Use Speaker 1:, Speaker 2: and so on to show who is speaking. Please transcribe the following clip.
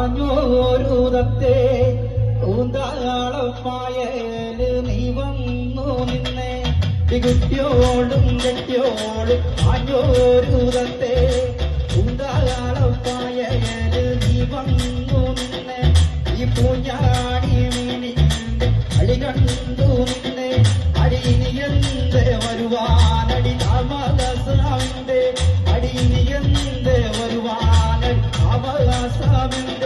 Speaker 1: പാഞ്ഞോരുതത്തെ കൂന്താളപ്പായല് നീ വന്നു നിന്നെ കുട്ടിയോളും കെട്ടിയോളും പാഞ്ഞോരുതത്തെ കൂന്താളപ്പായല് നീ വന്നു നിന്നെ ഈ പൂഞ്ഞാടി മീനിന്റെ അടി കണ്ടു നിന്നെ അടിയിനിയെന്ത് വരുവാനടി താമസാവിന്റെ അടിയിനിയെന്ത് വരുവാനടി താമസാവിന്റെ